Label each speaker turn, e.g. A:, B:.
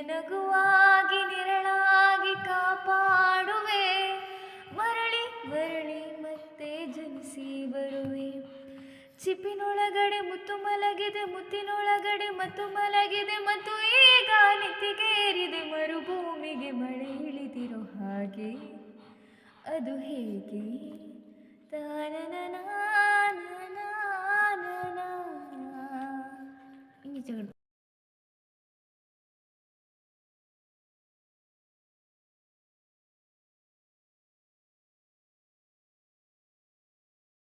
A: ನಗುವಾಗಿ ನಿರಳಾಗಿ ಕಾಪಾಡುವೆ, ಮರಳಿ ಮರಳಿ ಮತ್ತೆ ಜನಿಸಿ ಬರುವೆ. ಚಿಪ್ಪಿನೊಳಗಡೆ ಮುತ್ತು ಮಲಗಿದೆ, ಮುತ್ತಿನೊಳಗಡೆ ಮತ್ತು ಮಲಗಿದೆ, ಮತ್ತು ಈಗ ನೆತ್ತಿಗೇರಿದೆ ಮರುಭೂಮಿಗೆ ಮಳೆ ಇಳಿದಿರೋ ಹಾಗೆ. ಅದು ಹೇಗೆ ತಾನನನ